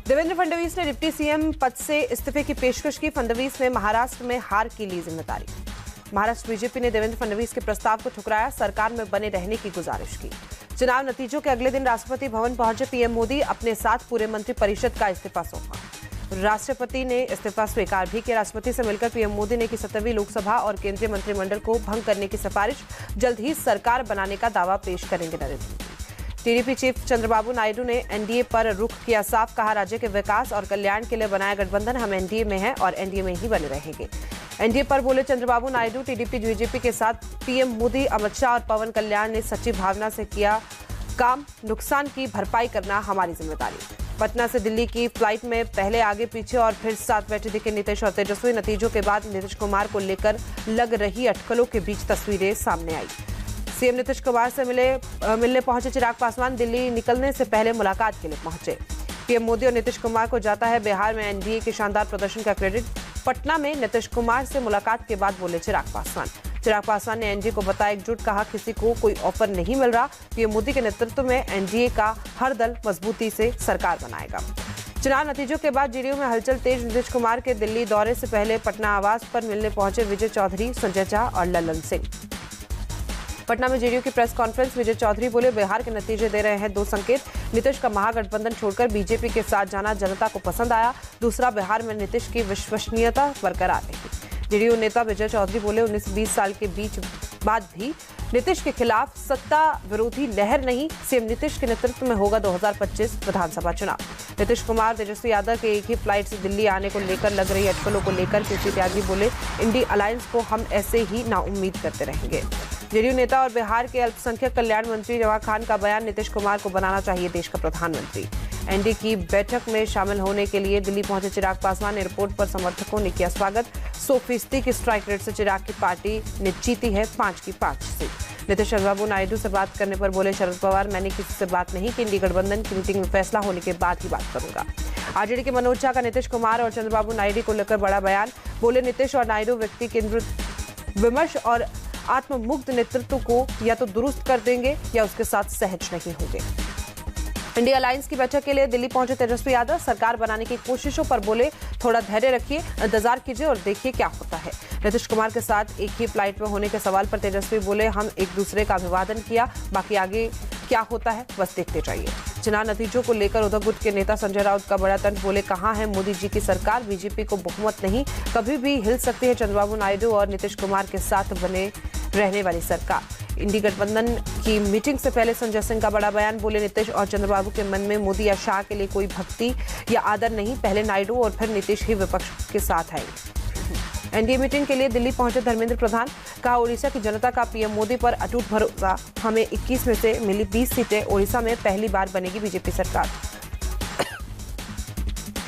देवेंद्र फडणवीस ने deputy CM पद से इस्तीफे की पेशकश की। फडणवीस ने महाराष्ट्र में हार की ली जिम्मेदारी। महाराष्ट्र बीजेपी ने देवेंद्र फडणवीस के प्रस्ताव को ठुकराया, सरकार में बने रहने की गुजारिश की। चुनाव नतीजों के अगले दिन राष्ट्रपति भवन पहुंचे पीएम मोदी, अपने साथ पूरे मंत्रिपरिषद का इस्तीफा सौंपा। राष्ट्रपति ने इस्तीफा स्वीकार भी किया। राष्ट्रपति से मिलकर पीएम मोदी ने की 17वीं लोकसभा और केंद्रीय मंत्रिमंडल को भंग करने की सिफारिश। जल्द ही सरकार बनाने का दावा पेश करेंगे नरेंद्र मोदी। टीडीपी चीफ चंद्रबाबू नायडू ने एनडीए पर रुख किया साफ, कहा राज्य के विकास और कल्याण के लिए बनाया गठबंधन, हम एनडीए में हैं और एनडीए में ही बने रहेंगे। एनडीए पर बोले चंद्रबाबू नायडू, टीडीपी बीजेपी के साथ पीएम मोदी, अमित शाह और पवन कल्याण ने सच्ची भावना से किया काम, नुकसान की भरपाई करना हमारी जिम्मेदारी। पटना से दिल्ली की फ्लाइट में पहले आगे पीछे और फिर साथ बैठे दिखे नीतीश और तेजस्वी। नतीजों के बाद नीतीश कुमार को लेकर लग रही अटकलों के बीच तस्वीरें सामने आई। सीएम नीतीश कुमार से मिलने पहुंचे चिराग पासवान। दिल्ली निकलने से पहले मुलाकात के लिए पहुंचे। पीएम मोदी और नीतीश कुमार को जाता है बिहार में एनडीए के शानदार प्रदर्शन का क्रेडिट। पटना में नीतीश कुमार से मुलाकात के बाद बोले चिराग पासवान। चिराग पासवान ने एनडीए को बताया एकजुट, कहा किसी को कोई ऑफर नहीं मिल रहा। पीएम मोदी के नेतृत्व में एनडीए का हर दल मजबूती से सरकार बनाएगा। चुनाव नतीजों के बाद जेडीयू में हलचल तेज। नीतीश कुमार के दिल्ली दौरे से पहले पटना आवास पर मिलने पहुंचे विजय चौधरी, संजय झा और ललन सिंह। पटना में जेडीयू की प्रेस कॉन्फ्रेंस। विजय चौधरी बोले बिहार के नतीजे दे रहे हैं दो संकेत। नीतीश का महागठबंधन छोड़कर बीजेपी के साथ जाना जनता को पसंद आया। दूसरा, बिहार में नीतीश की विश्वसनीयता बरकरार रही। जेडीयू नेता विजय चौधरी बोले 19-20 साल के बीच बाद भी नीतीश के खिलाफ सत्ता विरोधी लहर नहीं। सीएम नीतीश के नेतृत्व में होगा 2025 विधानसभा चुनाव। नीतीश कुमार तेजस्वी यादव के एक ही फ्लाइट से दिल्ली आने को लेकर लग रही अटकलों को लेकर केसी त्यागी बोले इंडी अलायंस को हम ऐसे ही नाउम्मीद करते रहेंगे। जेडीयू नेता और बिहार के अल्पसंख्यक कल्याण मंत्री जवाहर खान का बयान, नीतीश कुमार को बनाना चाहिए देश का प्रधानमंत्री। एनडीए की बैठक में शामिल होने के लिए दिल्ली पहुंचे चिराग पासवान। एयरपोर्ट पर समर्थकों ने किया स्वागत। 100% की स्ट्राइक रेट से चिराग की पार्टी ने जीती है 5 की 5 सीट। नीतीश चंद्रबाबू नायडू से बात करने पर बोले शरद पवार, मैंने किसी से बात नहीं की, इंडी गठबंधन की मीटिंग में फैसला होने के बाद ही बात करूंगा। आरजेडी के मनोज झा का नीतीश कुमार और चंद्रबाबू नायडू को लेकर बड़ा बयान। बोले नीतीश और नायडू व्यक्ति केंद्रित विमर्श और आत्ममुक्त नेतृत्व को या तो दुरुस्त कर देंगे या उसके साथ सहज नहीं होंगे। इंडिया अलायंस की बैठक के लिए दिल्ली पहुंचे तेजस्वी यादव। सरकार बनाने की कोशिशों पर बोले थोड़ा धैर्य रखिए, इंतजार कीजिए और देखिए क्या होता है। नीतीश कुमार के साथ एक ही फ्लाइट में होने के सवाल पर तेजस्वी बोले हम एक दूसरे का अभिवादन किया, बाकी आगे क्या होता है बस देखते जाइए। चुनाव नतीजों को लेकर उद्धव गुट के नेता संजय राउत का बड़ा तंज। बोले कहां है मोदी जी की सरकार, बीजेपी को बहुमत नहीं, कभी भी हिल सकती है चंद्रबाबू नायडू और नीतीश कुमार के साथ बने रहने वाली सरकार। इंडी गठबंधन की मीटिंग से पहले संजय सिंह का बड़ा बयान। बोले नीतीश और चंद्रबाबू के मन में मोदी या शाह के लिए कोई भक्ति या आदर नहीं, पहले नायडू और फिर नीतीश ही विपक्ष के साथ आएंगे। एनडीए मीटिंग के लिए दिल्ली पहुंचे धर्मेंद्र प्रधान। कहा उड़ीसा की जनता का पीएम मोदी पर अटूट भरोसा, हमें 21 में से मिली 20 सीटें, उड़ीसा में पहली बार बनेगी बीजेपी सरकार।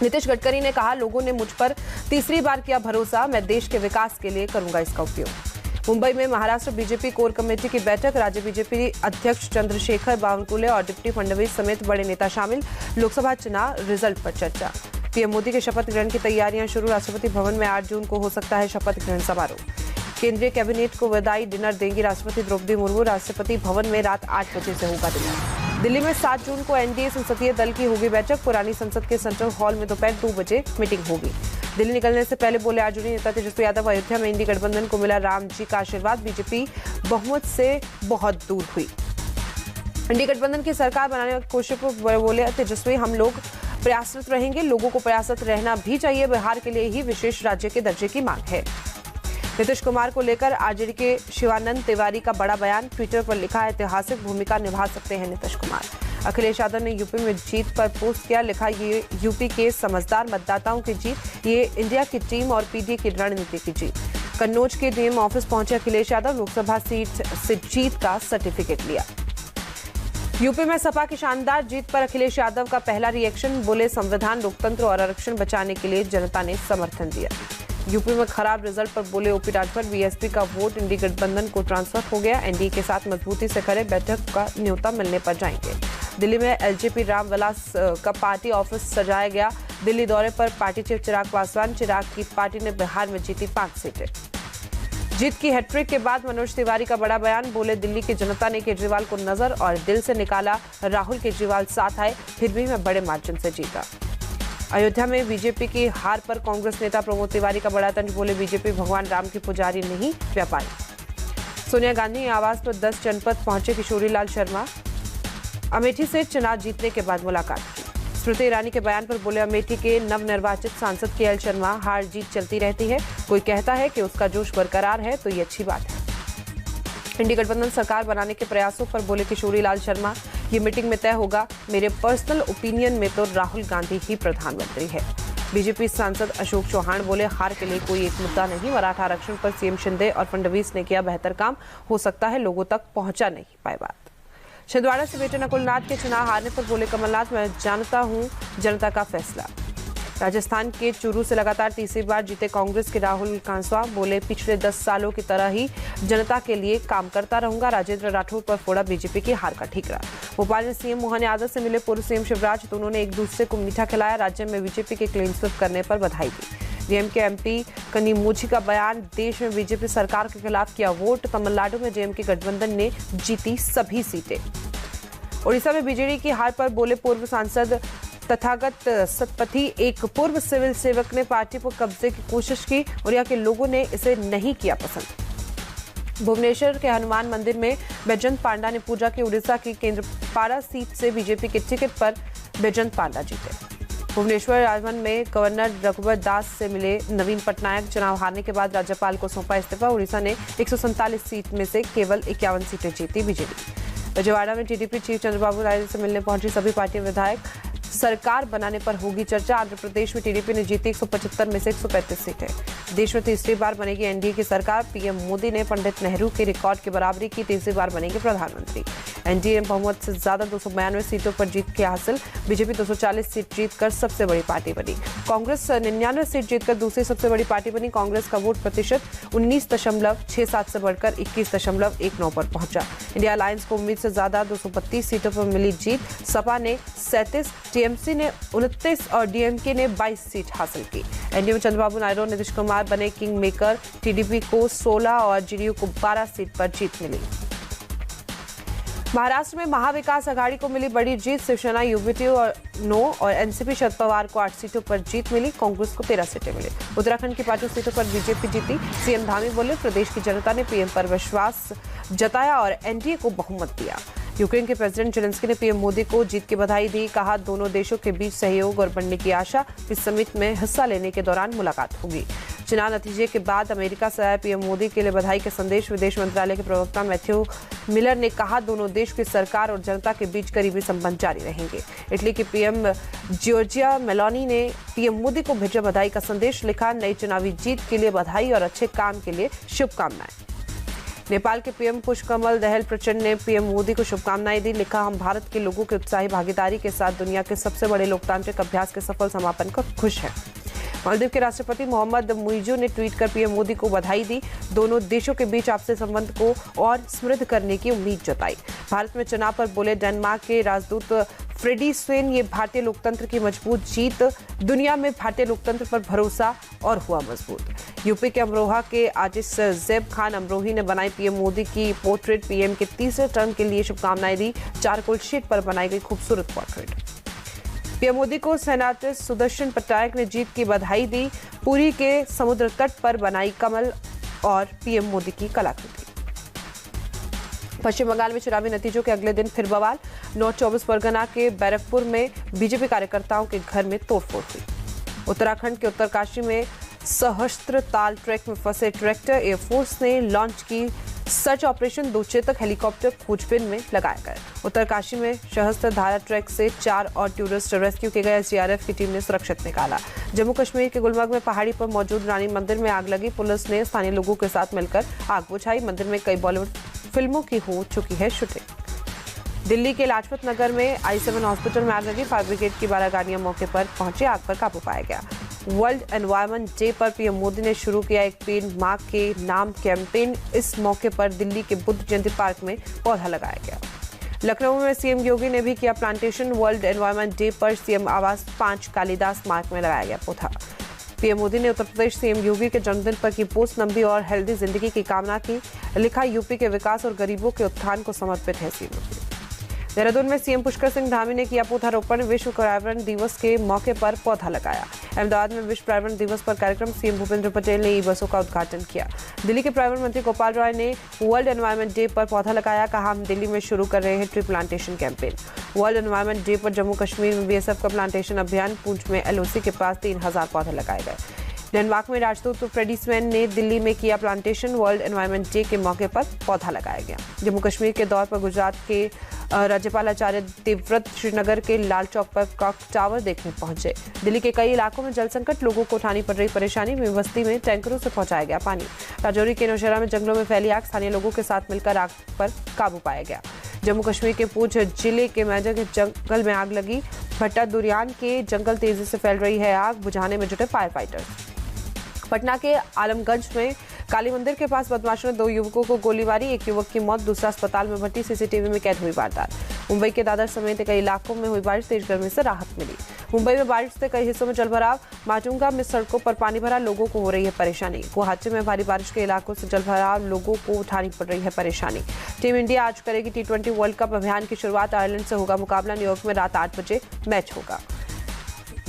नीतीश गडकरी ने कहा लोगों ने मुझ पर तीसरी बार किया भरोसा, मैं देश के विकास के लिए करूंगा इसका उपयोग। मुंबई में महाराष्ट्र बीजेपी कोर कमेटी की बैठक। राज्य बीजेपी अध्यक्ष चंद्रशेखर बावनकुले और डिप्टी फडणवीस समेत बड़े नेता शामिल। लोकसभा चुनाव रिजल्ट पर चर्चा। पीएम मोदी के शपथ ग्रहण की तैयारियां शुरू। राष्ट्रपति भवन में 8 जून को हो सकता है शपथ ग्रहण समारोह। केंद्रीय कैबिनेट को विदाई डिनर देंगी राष्ट्रपति द्रौपदी मुर्मू। राष्ट्रपति भवन में रात 8 बजे से होगा डिनर। दिल्ली में 7 जून को एनडीए संसदीय दल की होगी बैठक। पुरानी संसद के सेंट्रल हॉल में दोपहर 2 बजे मीटिंग होगी। दिल्ली निकलने से पहले बोले आरजेडी नेता तेजस्वी यादव, अयोध्या में इंडी गठबंधन को मिला राम जी का आशीर्वाद, बीजेपी बहुमत से बहुत दूर हुई। इंडी गठबंधन की सरकार बनाने की कोशिश पर बोले तेजस्वी, हम लोग प्रयासरत रहेंगे, लोगों को प्रयासरत रहना भी चाहिए, बिहार के लिए ही विशेष राज्य के दर्जे की मांग है। नीतीश कुमार को लेकर आरजेडी के शिवानंद तिवारी का बड़ा बयान। ट्विटर पर लिखा ऐतिहासिक भूमिका निभा सकते हैं नीतीश कुमार। अखिलेश यादव ने यूपी में जीत पर पोस्ट किया, लिखा ये यूपी के समझदार मतदाताओं की जीत, ये इंडिया की टीम और पीडीए की रणनीति की जीत। कन्नौज के डीएम ऑफिस पहुंचे अखिलेश यादव, लोकसभा सीट से जीत का सर्टिफिकेट लिया। यूपी में सपा की शानदार जीत पर अखिलेश यादव का पहला रिएक्शन। बोले संविधान, लोकतंत्र और आरक्षण बचाने के लिए जनता ने समर्थन दिया। यूपी में खराब रिजल्ट पर बोले ओपी राजभर, बीएसपी का वोट इंडी गठबंधन को ट्रांसफर हो गया, एनडीए के साथ मजबूती से खड़े, बैठक का न्योता मिलने पर जाएंगे। दिल्ली में एलजेपी रामविलास का पार्टी ऑफिस सजाया गया। दिल्ली दौरे पर पार्टी चीफ चिराग पासवान। चिराग की पार्टी ने बिहार में जीती 5 सीटें। जीत की हैट्रिक के बाद मनोज तिवारी का बड़ा बयान। बोले दिल्ली की जनता ने केजरीवाल को नजर और दिल से निकाला, राहुल केजरीवाल साथ आए, फिर भी मैं बड़े मार्जिन से जीता। अयोध्या में बीजेपी की हार पर कांग्रेस नेता प्रमोद तिवारी का बड़ा तंज, बोले बीजेपी भगवान राम की पुजारी नहीं व्यापारी। सोनिया गांधी आवास पर 10 जनपद पहुंचे किशोरी लाल शर्मा, अमेठी से चुनाव जीतने के बाद मुलाकात की। स्मृति ईरानी के बयान पर बोले अमेठी के नवनिर्वाचित सांसद केएल शर्मा, हार जीत चलती रहती है, कोई कहता है कि उसका जोश बरकरार है तो ये अच्छी बात है। इंडी गठबंधन सरकार बनाने के प्रयासों पर बोले किशोरी लाल शर्मा, ये मीटिंग में तय होगा, मेरे पर्सनल ओपिनियन में तो राहुल गांधी ही प्रधानमंत्री है। बीजेपी सांसद अशोक चौहान बोले हार के लिए कोई एक मुद्दा नहीं, मराठा आरक्षण पर सीएम शिंदे और फडणवीस ने किया बेहतर काम, हो सकता है लोगों तक पहुंचा नहीं पाए बात। छिंदवाड़ा से बेटे नकुलनाथ के चुनाव हारने पर बोले कमलनाथ, मैं जानता हूं जनता का फैसला। राजस्थान के चूरू से लगातार तीसरी बार जीते कांग्रेस के राहुल कांसवा, बोले पिछले 10 सालों की तरह ही जनता के लिए काम करता रहूंगा। राजेंद्र राठौर पर फोड़ा बीजेपी की हार का ठीकरा। भोपाल में सीएम मोहन यादव से मिले पूर्व सीएम शिवराज, दोनों ने एक दूसरे को मीठा खिलाया। राज्य में बीजेपी के क्लीन स्वीप करने पर बधाई दी। डीएमके एमपी कनिमोझी का बयान, देश में बीजेपी सरकार के खिलाफ किया वोट। तमिलनाडु में डीएमके गठबंधन ने जीती सभी सीटें। ओडिशा में बीजेडी की हार पर बोले पूर्व सांसद तथागत सतपथी, एक पूर्व सिविल सेवक ने पार्टी पर कब्जे की कोशिश की और यहाँ के लोगों ने इसे नहीं किया पसंद। भुवनेश्वर के हनुमान मंदिर में बैजंत पांडा ने पूजा की। उड़ीसा की केंद्रपाड़ा सीट से बीजेपी के टिकट पर बैजंत पांडा जीते। भुवनेश्वर राजभवन में गवर्नर रघुवर दास से मिले नवीन पटनायक, चुनाव हारने के बाद राज्यपाल को सौंपा इस्तीफा। उड़ीसा ने 147 सीट में से केवल 51 सीटें जीती। बीजेपी विजयवाड़ा में टीडीपी चीफ चंद्रबाबू नायडू से मिलने पहुंची सभी पार्टी विधायक, सरकार बनाने पर होगी चर्चा। आंध्र प्रदेश में टीडीपी ने जीती 175 में से 135 सीटें। देश में तीसरी बार बनेगी एनडीए की सरकार। पीएम मोदी ने पंडित नेहरू के रिकॉर्ड की बराबरी की, तीसरी बार बनेंगे प्रधानमंत्री। एनडीए में बहुमत से ज्यादा 292 सीटों पर जीत के हासिल। बीजेपी 240 सीट जीतकर सबसे बड़ी पार्टी बनी। कांग्रेस 99 सीट जीतकर दूसरी सबसे बड़ी पार्टी बनी। कांग्रेस का वोट प्रतिशत 19.67 से बढ़कर 21.19 पर पहुंचा। इंडिया अलायंस को उम्मीद से ज्यादा 232 सीटों पर मिली जीत। सपा ने 37, टीएमसी ने 29 और डीएमके ने 22 सीट हासिल की। एनडीए में चंद्रबाबू नायडू और नीतीश कुमार बने किंग मेकर। टीडीपी को 16 और जेडीयू को 12 सीट पर जीत मिली। महाराष्ट्र में महाविकास आघाड़ी को मिली बड़ी जीत। शिवसेना यूबीटी और 9 और एनसीपी शरद पवार को 8 सीटों पर जीत मिली। कांग्रेस को 13 सीटें मिली। उत्तराखंड की 5 सीटों पर बीजेपी जीती। सीएम धामी बोले प्रदेश की जनता ने पीएम पर विश्वास जताया और एनडीए को बहुमत दिया। यूक्रेन के प्रेसिडेंट जेलेंस्की ने पीएम मोदी को जीत की बधाई दी। कहा दोनों देशों के बीच सहयोग और बढ़ने की आशा। इस समिट में हिस्सा लेने के दौरान मुलाकात होगी। चुनाव नतीजे के बाद अमेरिका से आए पीएम मोदी के लिए बधाई के संदेश। विदेश मंत्रालय के प्रवक्ता मैथ्यू मिलर ने कहा दोनों देश की सरकार और जनता के बीच करीबी संबंध जारी रहेंगे। इटली के पीएम जॉर्जिया मेलोनी ने पीएम मोदी को भेजा बधाई का संदेश। लिखा नई चुनावी जीत के लिए बधाई और अच्छे काम के लिए शुभकामनाएं। नेपाल के पीएम पुष्पकमल दहल प्रचंड ने पीएम मोदी को शुभकामनाएं दी। लिखा हम भारत के लोगों की उत्साही भागीदारी के साथ दुनिया के सबसे बड़े लोकतांत्रिक अभ्यास के सफल समापन पर खुश हैं। मालदीव के राष्ट्रपति मोहम्मद मुइजू ने ट्वीट कर पीएम मोदी को बधाई दी। दोनों देशों के बीच आपसी संबंध को और समृद्ध करने की उम्मीद जताई। भारत में चुनाव पर बोले डेनमार्क के राजदूत फ्रेडी स्वेन, ये भारतीय लोकतंत्र की मजबूत जीत। दुनिया में भारतीय लोकतंत्र पर भरोसा और हुआ मजबूत। यूपी के अमरोहा के आजिज जैब खान अमरोही ने बनाई पीएम मोदी की पोर्ट्रेट। पीएम के तीसरे टर्म के लिए शुभकामनाएं दी। चारकोल शीट पर बनाई गई खूबसूरत पोर्ट्रेट। पीएम मोदी को सेनाटर सुदर्शन पट्टायक ने जीत की बधाई दी। पुरी के समुद्र तट पर बनाई कमल और पीएम मोदी की कलाकृति। पश्चिम बंगाल में चुनावी नतीजों के अगले दिन फिर बवाल। नॉर्थ 24 परगना के बैरकपुर में बीजेपी कार्यकर्ताओं के घर में तोड़फोड़ हुई। उत्तराखंड के उत्तरकाशी में सहस्त्र ताल ट्रैक में फंसे ट्रैक्टर। एयरफोर्स ने लॉन्च की सर्च ऑपरेशन। 2 चेतक हेलीकॉप्टर खोजबीन में लगाए गए। उत्तरकाशी में सहस्त्र धारा ट्रैक से 4 और टूरिस्ट रेस्क्यू किए गए। एसडीआरएफ की टीम ने सुरक्षित निकाला। जम्मू कश्मीर के गुलमर्ग में पहाड़ी पर मौजूद रानी मंदिर में आग लगी। पुलिस ने स्थानीय लोगों के साथ मिलकर आग बुझाई। मंदिर में कई बॉलीवुड फिल्मों की हो चुकी है शूटिंग। दिल्ली के लाजपत नगर में I7 हॉस्पिटल में आग लगी। फायर ब्रिगेड की 12 गाड़ियां मौके पर पहुंची। आग पर काबू पाया गया। वर्ल्ड एनवायरनमेंट डे पर पीएम मोदी ने शुरू किया एक पेड़ मां के नाम कैंपेन। इस मौके पर दिल्ली के बुद्ध जयंती पार्क में पौधा लगाया गया। लखनऊ में सीएम योगी ने भी किया प्लांटेशन। वर्ल्ड एनवायरनमेंट डे पर सीएम आवास 5 कालिदास मार्ग में लगाया गया पौधा। पीएम मोदी ने उत्तर प्रदेश सीएम योगी के जन्मदिन पर की पोस्ट। लंबी और हेल्दी जिंदगी की कामना की। लिखा यूपी के विकास और गरीबों के उत्थान को समर्पित है सीएम। देहरादून में सीएम पुष्कर सिंह धामी ने किया पौधारोपण। विश्व पर्यावरण दिवस के मौके पर पौधा लगाया। अहमदाबाद में विश्व पर्यावरण दिवस पर कार्यक्रम। सीएम भूपेंद्र पटेल ने ई बसों का उद्घाटन किया। दिल्ली के पर्यावरण मंत्री गोपाल राय ने वर्ल्ड एनवायरनमेंट डे पर पौधा लगाया। कहा, हम दिल्ली में शुरू कर रहे हैं tree plantation campaign. World environment day पर जम्मू कश्मीर में बीएसएफ का प्लांटेशन अभियान। पूंछ में एलओसी के पास 3000 पौधे लगाए गए। डेनमार्क में राजदूत फ्रेडी स्वैन ने दिल्ली में किया प्लांटेशन। वर्ल्ड एनवायरनमेंट डे के मौके पर पौधा लगाया गया। जम्मू कश्मीर के दौर पर गुजरात के राज्यपाल आचार्य देवव्रत श्रीनगर के लाल चौक पर क्लॉक टावर देखने पहुंचे। दिल्ली के कई इलाकों में जल संकट, लोगों को उठानी पड़ रही परेशानी। बस्ती में टैंकरों से पहुंचाया गया पानी। राजौरी के नौशहरा में जंगलों में फैली आग, स्थानीय लोगों के साथ मिलकर आग पर काबू पाया गया। जम्मू कश्मीर के पूंछ जिले के मैजर के जंगल में आग लगी। भट्टा दुरियान के जंगल तेजी से फैल रही है आग, बुझाने में जुटे फायर फाइटर्स। पटना के आलमगंज में काली मंदिर के पास बदमाशों ने 2 युवकों को गोली मारी। एक युवक की मौत, दूसरा अस्पताल में भर्ती। सीसीटीवी में कैद हुई वारदात। मुंबई के दादर समेत कई इलाकों में हुई बारिश, तेज गर्मी से राहत मिली। मुंबई में बारिश से कई हिस्सों में जलभराव। माटुंगा में सड़कों पर पानी भरा, लोगों को हो रही है परेशानी। गुवाहाटी में भारी बारिश के इलाकों से जलभराव, लोगों को उठानी पड़ रही है परेशानी। टीम इंडिया आज करेगी T20 वर्ल्ड कप अभियान की शुरुआत। आयरलैंड से होगा मुकाबला। न्यूयॉर्क में रात 8 बजे मैच होगा।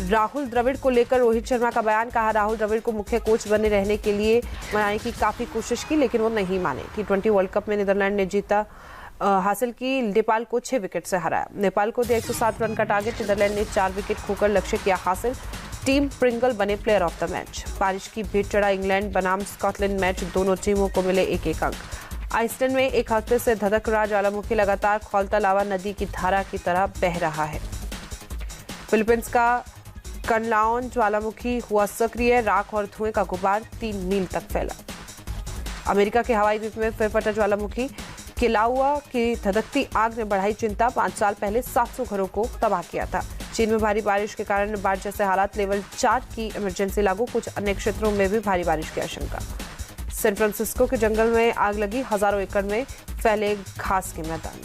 राहुल द्रविड़ को लेकर रोहित शर्मा का बयान। कहा, राहुल द्रविड़ को मुख्य कोच बने रहने के लिए मनाने की काफी कोशिश की, लेकिन वो नहीं माने। T20 वर्ल्ड कप में नीदरलैंड ने जीता हासिल की। नेपाल को 6 विकेट से हराया। नेपाल को दिया 107 रन का टारगेट। नीदरलैंड ने 4 विकेट खोकर लक्ष्य किया हासिल। टीम प्रिंगल बने प्लेयर ऑफ द मैच। बारिश की भेंट चढ़ा इंग्लैंड बनाम स्कॉटलैंड मैच, दोनों टीमों को मिले 1-1 अंक। आइसलैंड में एक हफ्ते से धधक रहा ज्वालामुखी, लगातार खौलता लावा नदी की धारा की तरह बह रहा है। फिलीपींस का कनलाओन ज्वालामुखी हुआ सक्रिय, राख और धुएं का गुबार 3 मील तक फैला। अमेरिका के हवाई द्वीप में फिर फटा ज्वालामुखी। किलाउआ की धधकती आग ने बढ़ाई चिंता। 5 साल पहले 700 घरों को तबाह किया था। चीन में भारी बारिश के कारण बाढ़ जैसे हालात, लेवल 4 की इमरजेंसी लागू। कुछ अन्य क्षेत्रों में भी भारी बारिश की आशंका। सैन फ्रांसिस्को के जंगल में आग लगी, हजारों एकड़ में फैले घास के मैदान।